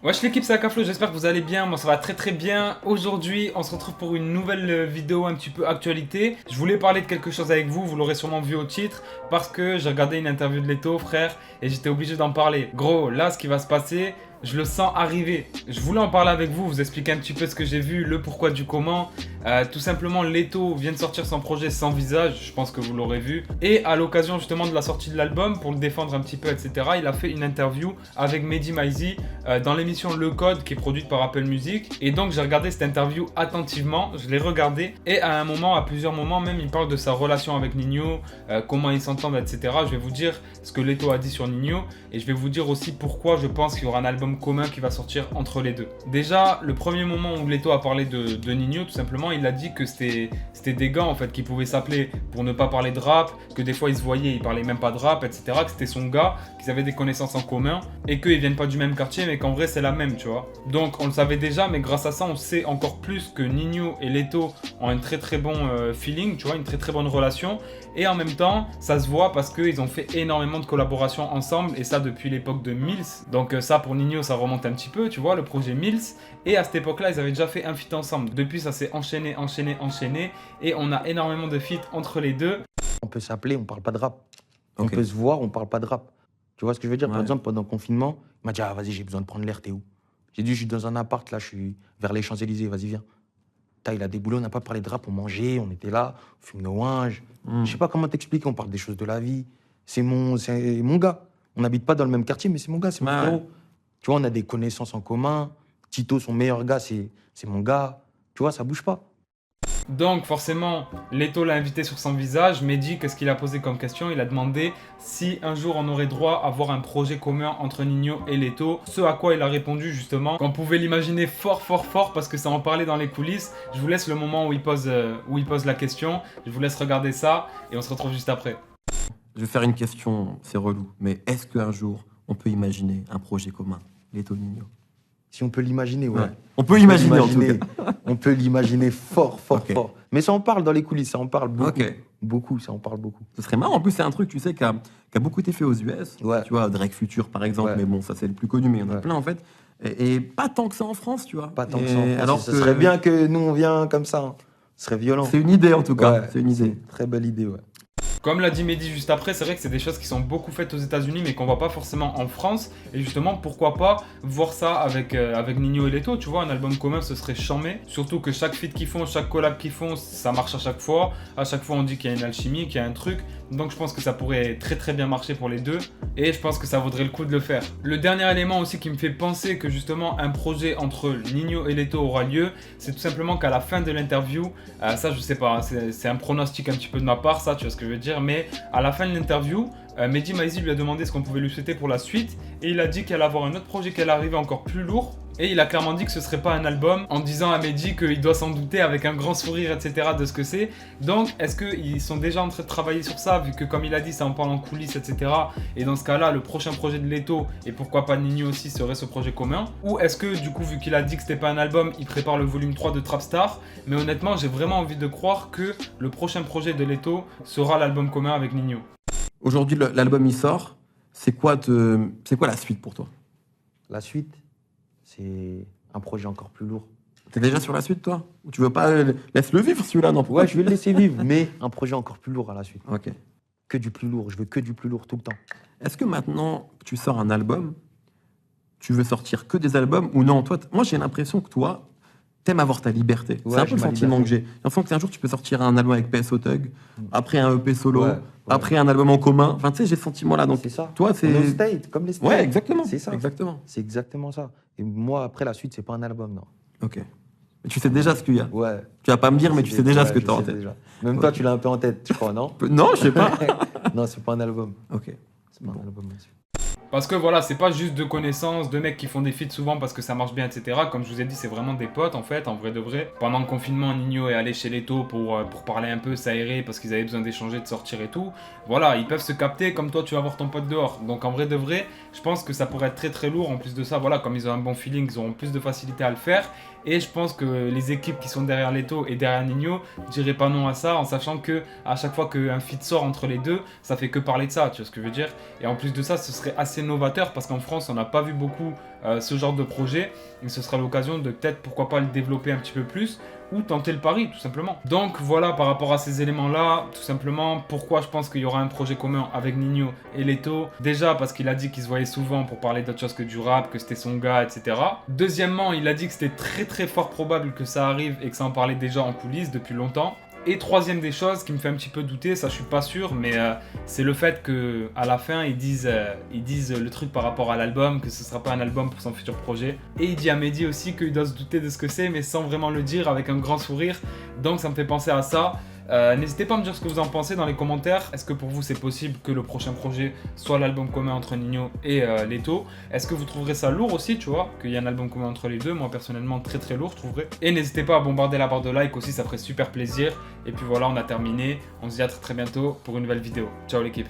Wesh l'équipe, c'est Akaflo, j'espère que vous allez bien, moi ça va très très bien. Aujourd'hui on se retrouve pour une nouvelle vidéo un petit peu actualité. Je voulais parler de quelque chose avec vous, vous l'aurez sûrement vu au titre, parce que j'ai regardé une interview de Leto frère, et j'étais obligé d'en parler. Gros, là ce qui va se passer, je le sens arriver. Je voulais en parler avec vous, vous expliquer un petit peu ce que j'ai vu, le pourquoi du comment. Tout simplement, Leto vient de sortir son projet Sans Visage, je pense que vous l'aurez vu. Et à l'occasion justement de la sortie de l'album, pour le défendre un petit peu, etc., il a fait une interview avec Mehdi Maizi dans l'émission Le Code qui est produite par Apple Music. Et donc j'ai regardé cette interview attentivement, je l'ai regardée. Et à un moment, à plusieurs moments même, il parle de sa relation avec Ninho, comment ils s'entendent, etc. Je vais vous dire ce que Leto a dit sur Ninho. Et je vais vous dire aussi pourquoi je pense qu'il y aura un album commun qui va sortir entre les deux. Déjà, le premier moment où Leto a parlé de Ninho, tout simplement, il a dit que c'était des gars en fait qui pouvaient s'appeler pour ne pas parler de rap, que des fois ils se voyaient, ils parlaient même pas de rap, etc. Que c'était son gars, qu'ils avaient des connaissances en commun et qu'ils viennent pas du même quartier, mais qu'en vrai c'est la même, tu vois. Donc on le savait déjà, mais grâce à ça, on sait encore plus que Ninho et Leto ont un très très bon feeling, tu vois, une très très bonne relation. Et en même temps, ça se voit parce qu'ils ont fait énormément de collaborations ensemble, et ça depuis l'époque de Mills. Donc ça pour Ninho, ça remonte un petit peu, tu vois, le projet Mills. Et à cette époque-là, ils avaient déjà fait un feat ensemble. Depuis, ça s'est enchaîné, et on a énormément de feats entre les deux. On peut s'appeler, on parle pas de rap. On Ok. peut se voir, on parle pas de rap. Tu vois ce que je veux dire? Par Ouais. exemple, pendant le confinement, il m'a dit ah, vas-y, j'ai besoin de prendre l'air, t'es où? J'ai dit je suis dans un appart, là, je suis vers les Champs-Élysées, vas-y, viens. Il a des boulots, on n'a pas parlé de rap, on mangeait, on était là, on fume nos ouinges. Je sais pas comment t'expliquer, on parle des choses de la vie. C'est mon gars. On n'habite pas dans le même quartier, mais c'est mon gars, c'est mon Ouais, frérot. ouais. Tu vois, on a des connaissances en commun. Tito, son meilleur gars, c'est mon gars. Tu vois, ça bouge pas. Donc forcément, Leto l'a invité sur Son Visage. Mehdi, qu'est-ce qu'il a posé comme question? Il a demandé si un jour on aurait droit à voir un projet commun entre Ninho et Leto. Ce à quoi il a répondu justement qu'on pouvait l'imaginer fort parce que ça en parlait dans les coulisses. Je vous laisse le moment où il pose la question. Je vous laisse regarder ça et on se retrouve juste après. Je vais faire une question, c'est relou, mais est-ce qu'un jour, on peut imaginer un projet commun, Leto Ninho? Si on peut l'imaginer, ouais. On peut imaginer en tout cas. On peut l'imaginer fort. Ok. Mais ça en parle dans les coulisses, ça en parle beaucoup. Ok. Beaucoup, ça en parle beaucoup. Ce serait marrant. En plus, c'est un truc, tu sais, qui a beaucoup été fait aux US. Ouais. Tu vois, Drake Future, par exemple, Ouais. mais bon, ça c'est le plus connu, mais il y en a Ouais. plein en fait. Et pas tant que ça en France, tu vois. Pas tant que Et ça en France. alors Ce que serait bien que nous, on vient comme ça. Hein. Ce serait violent. c'est une idée en tout cas. Ouais, C'est une idée. Très belle idée, ouais. Comme l'a dit Mehdi juste après, c'est vrai que c'est des choses qui sont beaucoup faites aux États-Unis mais qu'on voit pas forcément en France. Et justement, pourquoi pas voir ça avec Ninho et Leto, tu vois, un album commun ce serait charmé. Surtout que chaque feat qu'ils font, chaque collab qu'ils font, ça marche à chaque fois. À chaque fois on dit qu'il y a une alchimie, qu'il y a un truc. Donc je pense que ça pourrait très très bien marcher pour les deux. Et je pense que ça vaudrait le coup de le faire. Le dernier élément aussi qui me fait penser que justement un projet entre Ninho et Leto aura lieu, c'est tout simplement qu'à la fin de l'interview, ça je sais pas, c'est un pronostic un petit peu de ma part, ça, tu vois ce que je veux dire, mais à la fin de l'interview, Mehdi Maizi lui a demandé ce qu'on pouvait lui souhaiter pour la suite, et il a dit qu'il allait avoir un autre projet qui allait arriver encore plus lourd, et il a clairement dit que ce serait pas un album, en disant à Mehdi qu'il doit s'en douter avec un grand sourire, etc. de ce que c'est. Donc, est-ce qu'ils sont déjà en train de travailler sur ça, vu que comme il a dit, ça en parle en coulisses, etc. Et dans ce cas-là, le prochain projet de Leto, et pourquoi pas Ninho aussi, serait ce projet commun? Ou est-ce que, du coup, vu qu'il a dit que c'était pas un album, il prépare le volume 3 de Trapstar? Mais honnêtement, j'ai vraiment envie de croire que le prochain projet de Leto sera l'album commun avec Ninho. Aujourd'hui, l'album il sort. C'est quoi la suite pour toi? La suite, c'est un projet encore plus lourd. T'es déjà sur la suite, toi? Ou tu veux pas laisse-le vivre celui-là, non? Ouais, je vais le laisser vivre, mais un projet encore plus lourd à la suite. Ok. Que du plus lourd, je veux que du plus lourd tout le temps. Est-ce que maintenant que tu sors un album, tu veux sortir que des albums ou non? Toi, moi j'ai l'impression que toi, t'aimes avoir ta liberté. Ouais, c'est un peu j'ai le ma sentiment que liberté. j'ai. J'ai l'impression que un jour tu peux sortir un album avec PSO Thug, après un EP solo, Ouais. après un album en commun. Enfin, tu sais, j'ai ce sentiment-là. Donc, C'est ça. toi, On est au c'est. state, comme les states. Ouais, exactement. C'est ça. Exactement. C'est exactement ça. Et moi, après, la suite, c'est pas un album, non. Ok. Mais tu sais déjà ce qu'il y a. Ouais. Tu vas pas me dire, mais tu sais déjà Ouais, ce que je tu as en sais tête. déjà. Même Ouais. toi, tu l'as un peu en tête, je crois, non? Non, je sais pas. Non, c'est pas un album. Ok. C'est pas Bon. un album là-dessus. Parce que voilà, c'est pas juste de connaissances, de mecs qui font des feats souvent parce que ça marche bien, etc. Comme je vous ai dit, c'est vraiment des potes en fait, en vrai de vrai. Pendant le confinement, Ninho est allé chez Leto pour parler un peu, s'aérer parce qu'ils avaient besoin d'échanger, de sortir et tout. Voilà, ils peuvent se capter comme toi tu vas voir ton pote dehors. Donc en vrai de vrai, je pense que ça pourrait être très très lourd. En plus de ça, voilà, comme ils ont un bon feeling, ils auront plus de facilité à le faire. Et je pense que les équipes qui sont derrière Leto et derrière Ninho diraient pas non à ça, en sachant que à chaque fois qu'un feat sort entre les deux, ça fait que parler de ça, tu vois ce que je veux dire. Et en plus de ça, ce serait assez assez novateur parce qu'en France, on n'a pas vu beaucoup ce genre de projet. Et ce sera l'occasion de peut-être, pourquoi pas, le développer un petit peu plus ou tenter le pari, tout simplement. Donc voilà, par rapport à ces éléments-là, tout simplement, pourquoi je pense qu'il y aura un projet commun avec Ninho et Leto. Déjà, parce qu'il a dit qu'il se voyait souvent pour parler d'autre chose que du rap, que c'était son gars, etc. Deuxièmement, il a dit que c'était très très fort probable que ça arrive et que ça en parlait déjà en coulisses depuis longtemps. Et troisième des choses qui me fait un petit peu douter, ça je suis pas sûr, mais c'est le fait que à la fin ils disent le truc par rapport à l'album, que ce sera pas un album pour son futur projet. Et il dit à Mehdi aussi qu'il doit se douter de ce que c'est, mais sans vraiment le dire, avec un grand sourire. Donc ça me fait penser à ça. N'hésitez pas à me dire ce que vous en pensez dans les commentaires. Est-ce que pour vous c'est possible que le prochain projet soit l'album commun entre Ninho et Leto? Est-ce que vous trouverez ça lourd aussi, tu vois, qu'il y ait un album commun entre les deux? Moi personnellement très très lourd je trouverais. Et n'hésitez pas à bombarder la barre de like aussi, ça ferait super plaisir. Et puis voilà, on a terminé. On se dit à très très bientôt pour une nouvelle vidéo. Ciao l'équipe.